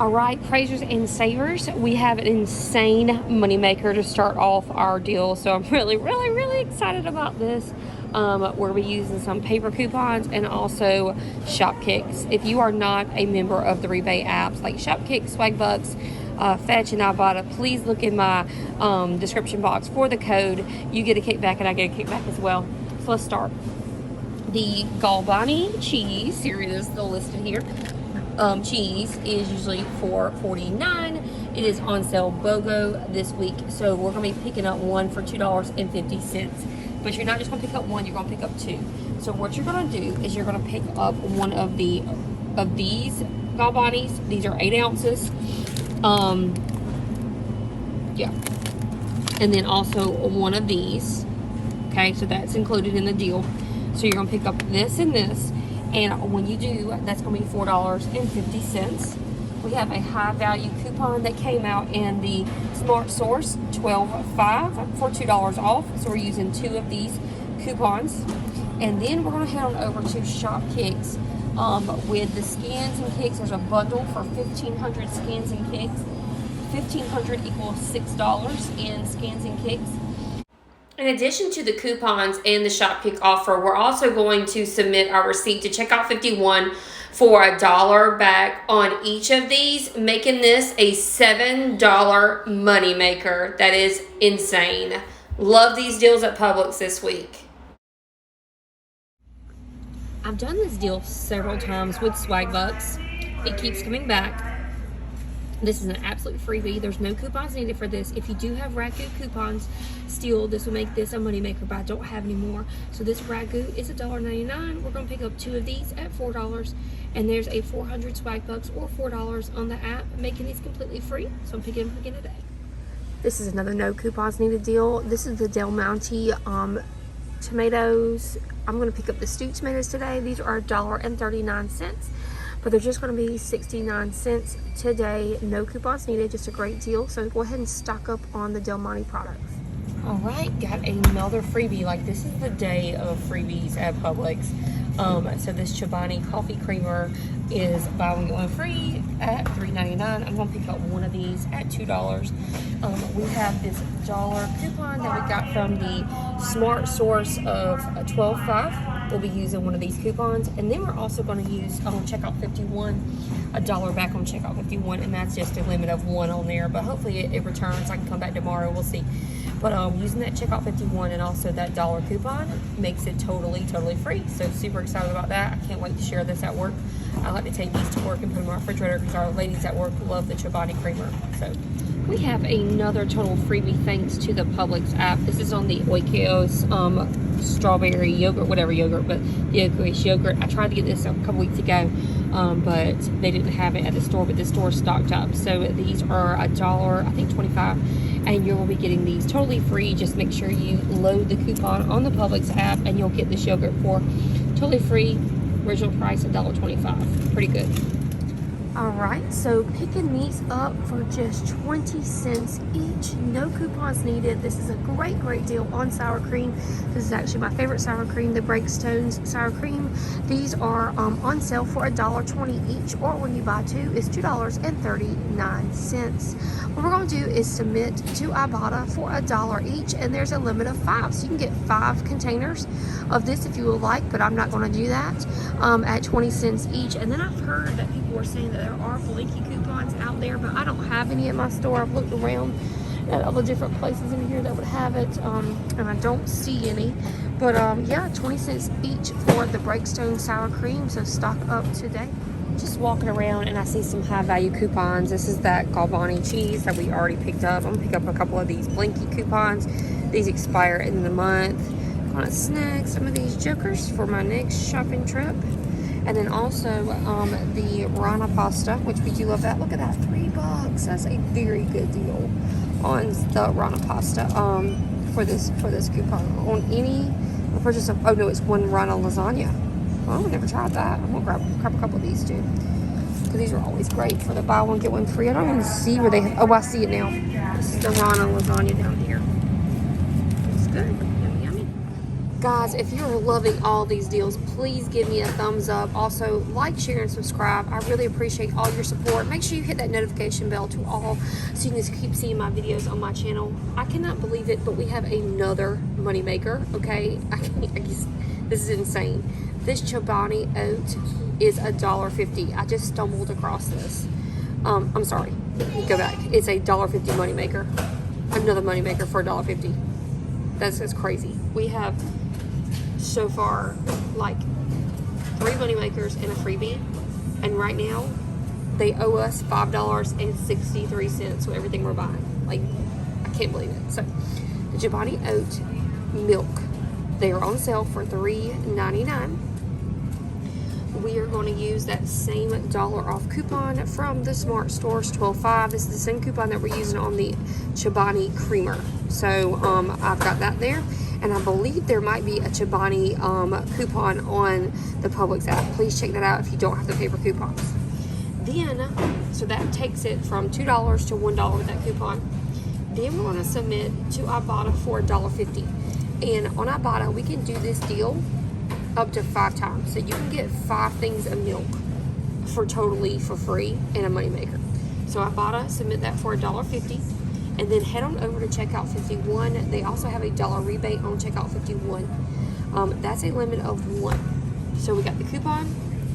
All right, praisers and savers, we have an insane moneymaker to start off our deal. So I'm really excited about this. We're be using some paper coupons and also Shopkicks. If you are not a member of the rebate apps like Shopkick, Swagbucks, Fetch, and IBOTTA, please look in my description box for the code. You get a kickback and I get a kickback as well. So let's start. The Galbani cheese series is still listed here. Cheese is usually $4.49. It is on sale BOGO this week, so we're going to be picking up one for $2.50. But you're not just going to pick up one, you're going to pick up two. So what you're going to do is you're going to pick up one of these Galbanis. These are 8 ounces. Yeah. And then also one of these. Okay, so that's included in the deal. So you're going to pick up this and this. And when you do, that's going to be $4.50. We have a high value coupon that came out in the Smart Source, 12.5 for $2 off. So we're using 2 of these coupons. And then we're going to head on over to Shopkicks with the skins and kicks. There's a bundle for 1,500 skins and kicks. 1,500 equals $6 in skins and kicks. In addition to the coupons and the Shopkick offer, we're also going to submit our receipt to Checkout 51 for $1 back on each of these, making this a $7 moneymaker. That is insane. Love these deals at Publix this week. I've done this deal several times with Swagbucks. It keeps coming back. This is an absolute freebie. There's no coupons needed for this. If you do have Ragu coupons still, this will make this a moneymaker, but I don't have any more. So this Ragu is $1.99. We're going to pick up 2 of these at $4. And there's a 400 Swagbucks or $4 on the app, making these completely free. So I'm picking them again today. This is another no coupons needed deal. This is the Del Monte tomatoes. I'm going to pick up the stewed tomatoes today. These are $1.39. But they're just going to be 69 cents today. No coupons needed, just a great deal. So go ahead and stock up on the Del Monte products. All right, got another freebie. Like, this is the day of freebies at Publix. So this Chobani coffee creamer is buy one get one free at $3.99. I'm going to pick up one of these at $2. We have this dollar coupon that we got from the Smart Source of 12.5. We'll be using one of these coupons, and then we're also going to use on Checkout 51 $1 back on Checkout 51, and that's just a limit of 1 on there. But hopefully it returns. I can come back tomorrow. We'll see. But using that Checkout 51 and also that dollar coupon makes it totally free. So super excited about that. I can't wait to share this at work. I like to take these to work and put them in my refrigerator because our ladies at work love the Chobani creamer. So we have another total freebie thanks to the Publix app. This is on the Oikos strawberry yogurt, whatever yogurt, but the Oikos yogurt. I tried to get this a couple weeks ago, but they didn't have it at the store, but the store stocked up. So these are $1, I think 25, and you will be getting these totally free. Just make sure you load the coupon on the Publix app and you'll get this yogurt for totally free. Original price $1.25. Pretty good. Alright, so picking these up for just 20 cents each. No coupons needed. This is a great deal on sour cream. This is actually my favorite sour cream, the Breakstone's sour cream. These are on sale for $1.20 each, or when you buy 2 is $2.39. What we're going to do is submit to IBOTTA for $1 each, and there's a limit of 5. So you can get 5 containers of this if you would like, but I'm not going to do that at 20 cents each. And then I've heard that people are saying that there are blinky coupons out there, but I don't have any at my store. I've looked around at all the different places in here that would have it, and I don't see any. But yeah, 20 cents each for the Breakstone sour cream, so stock up today. Just walking around and I see some high value coupons. This is that Galbani cheese that we already picked up. I'm gonna pick up a couple of these blinky coupons. These expire in the month. Gonna snag some of these jokers for my next shopping trip. And then also the Rana pasta, which we do love that. Look at that, $3. That's a very good deal on the Rana pasta for this coupon. On any purchase of, oh no, it's 1 Rana lasagna. Oh, I never tried that. I'm gonna grab a couple of these too, because these are always great for the buy one get one free. I don't even see where they have, oh, I see it now. This is the Rana lasagna down here. It's good. Yummy. Guys, if you're loving all these deals, please give me a thumbs up. Also, like, share, and subscribe. I really appreciate all your support. Make sure you hit that notification bell to all so you can keep seeing my videos on my channel. I cannot believe it, but we have another Moneymaker, okay? I guess this is insane. This Chobani oat is $1.50. I just stumbled across this. I'm sorry. Go back. It's a $1.50 Moneymaker. Another Moneymaker for $1.50. That's crazy. We have so far like 3 Moneymakers and a freebie, and right now they owe us $5.63 for everything we're buying. Like, I can't believe it. So the Chobani oat milk, they are on sale for $3.99. We are going to use that same $1 off coupon from the Smart stores, $12.05. This is the same coupon that we're using on the Chobani creamer. So I've got that there, and I believe there might be a Chobani coupon on the Publix app. Please check that out if you don't have the paper coupons. Then, so that takes it from $2 to $1 with that coupon. Then we're going to submit to IBOTTA for $1.50. And on IBOTTA, we can do this deal up to 5 times. So you can get 5 things of milk for free in a Moneymaker. So IBOTTA, submit that for $1.50. And then head on over to checkout 51. They also have a $1 rebate on checkout 51. That's a limit of 1. So we got the coupon,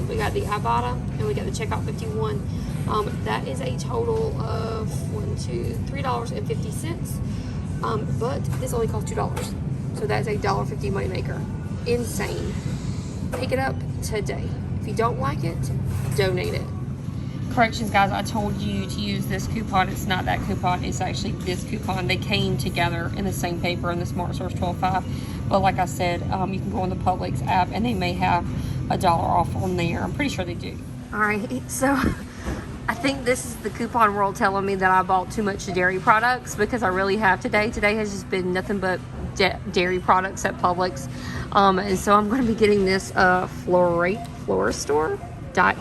we got the IBOTTA, and we got the checkout 51. That is a total of $3.50. But this only costs $2. So that's a $1.50 Moneymaker. Insane. Pick it up today. If you don't like it, donate it. Corrections, guys, I told you to use this coupon. It's not that coupon, it's actually this coupon. They came together in the same paper in the Smart Source 12.5. But like I said, you can go on the Publix app and they may have $1 off on there. I'm pretty sure they do. Alright, so I think this is the coupon world telling me that I bought too much dairy products, because I really have today. Today has just been nothing but dairy products at Publix. And so I'm going to be getting this Floristore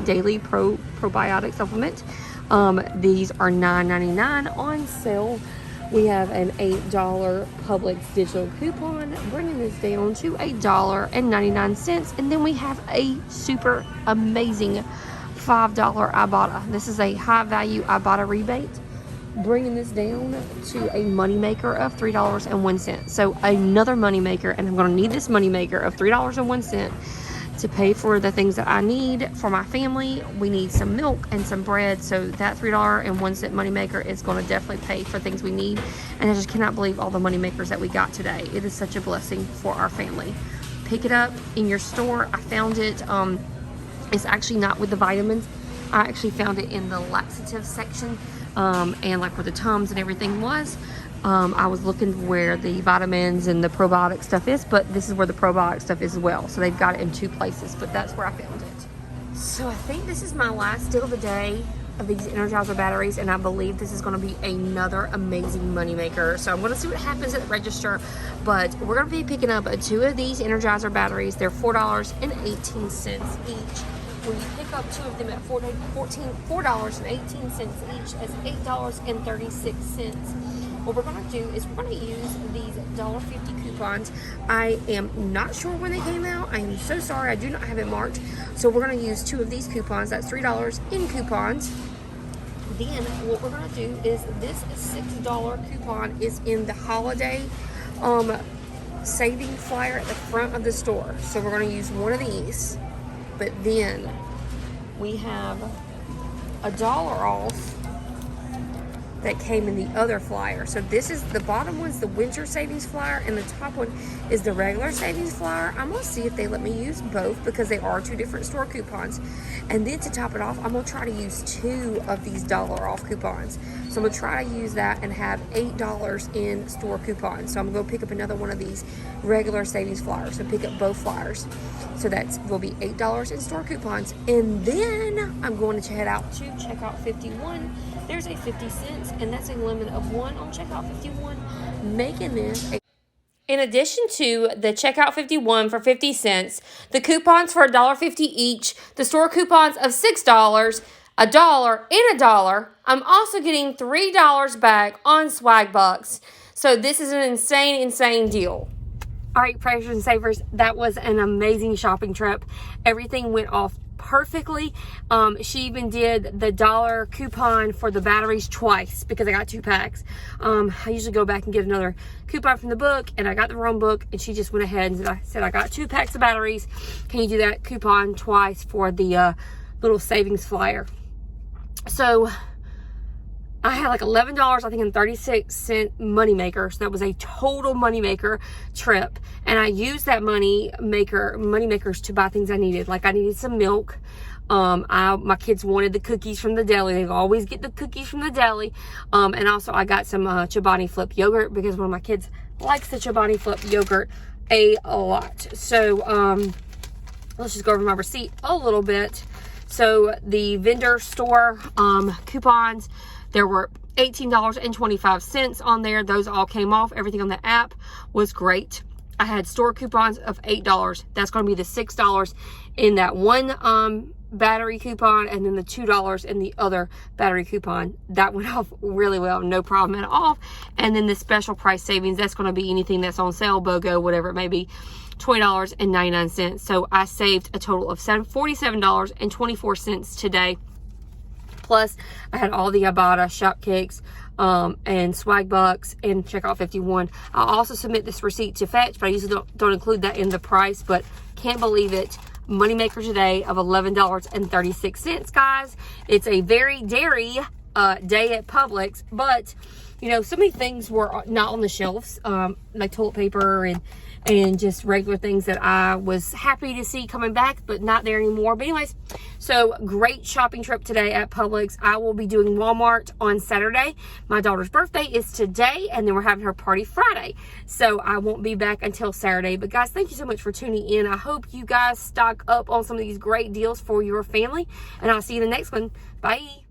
Daily Probiotic Supplement. These are $9.99 on sale. We have an $8 Publix digital coupon, bringing this down to $1.99. And then we have a super amazing $5 IBOTTA. This is a high value IBOTTA rebate, bringing this down to a Moneymaker of $3.01. So another Moneymaker, and I'm going to need this Moneymaker of $3.01 to pay for the things that I need for my family. We need some milk and some bread, so that $3.01 Moneymaker is going to definitely pay for things we need. And I just cannot believe all the Moneymakers that we got today. It is such a blessing for our family. Pick it up in your store. I found it, it's actually not with the vitamins. I actually found it in the laxative section, and like where the Tums and everything was. I was looking where the vitamins and the probiotic stuff is, but this is where the probiotic stuff is as well. So they've got it in 2 places, but that's where I found it. So I think this is my last deal of the day of these Energizer batteries, and I believe this is going to be another amazing Moneymaker. So I'm going to see what happens at the register, but we're going to be picking up 2 of these Energizer batteries. They're $4.18 each. When you pick up 2 of them at $4.18 each, that's $8.36. What we're going to do is we're going to use these $1.50 coupons. I am not sure when they came out. I am so sorry. I do not have it marked. So we're going to use 2 of these coupons. That's $3 in coupons. Then what we're going to do is this $6 coupon is in the holiday saving flyer at the front of the store. So we're going to use one of these. But then we have $1 off that came in the other flyer. So this is, the bottom one's the winter savings flyer, and the top one is the regular savings flyer. I'm gonna see if they let me use both, because they are 2 different store coupons. And then to top it off, I'm gonna try to use 2 of these $1 off coupons. So I'm gonna try to use that and have $8 in store coupons. So I'm gonna go pick up another one of these regular savings flyers. So pick up both flyers. So that will be $8 in store coupons. And then I'm going to head out to checkout 51. There's a 50 cents, and that's a limit of 1 on checkout 51, making this a... In addition to the checkout 51 for 50 cents, the coupons for $1.50 each, the store coupons of $6, $1, and $1, I'm also getting $3 back on Swagbucks. So this is an insane deal. All right, Praisers and Savers, that was an amazing shopping trip. Everything went off perfectly. She even did the $1 coupon for the batteries twice because I got 2 packs. I usually go back and get another coupon from the book, and I got the wrong book, and she just went ahead and said, I got 2 packs of batteries. Can you do that coupon twice for the little savings flyer? So I had like $11, I think, and 36-cent Moneymaker. So that was a total Moneymaker trip. And I used that Moneymakers to buy things I needed. Like I needed some milk. My kids wanted the cookies from the deli. They always get the cookies from the deli. And also I got some Chobani flip yogurt because one of my kids likes the Chobani flip yogurt a lot. So let's just go over my receipt a little bit. So the vendor store coupons, there were $18.25 on there. Those all came off. Everything on the app was great. I had store coupons of $8. That's going to be the $6 in that one battery coupon, and then the $2 in the other battery coupon. That went off really well, no problem at all. And then the special price savings, that's going to be anything that's on sale, BOGO, whatever it may be, $20.99. So I saved a total of $47.24 today. Plus, I had all the IBOTTA, Shopkicks, and Swagbucks, and Checkout 51. I'll also submit this receipt to Fetch, but I usually don't include that in the price, but can't believe it. Moneymaker today of $11.36, guys. It's a very dairy day at Publix, but, you know, so many things were not on the shelves, like toilet paper and just regular things that I was happy to see coming back, but not there anymore. But anyways, so great shopping trip today at Publix. I will be doing Walmart on Saturday. My daughter's birthday is today, and then we're having her party Friday. So I won't be back until Saturday. But guys, thank you so much for tuning in. I hope you guys stock up on some of these great deals for your family, and I'll see you in the next one. Bye.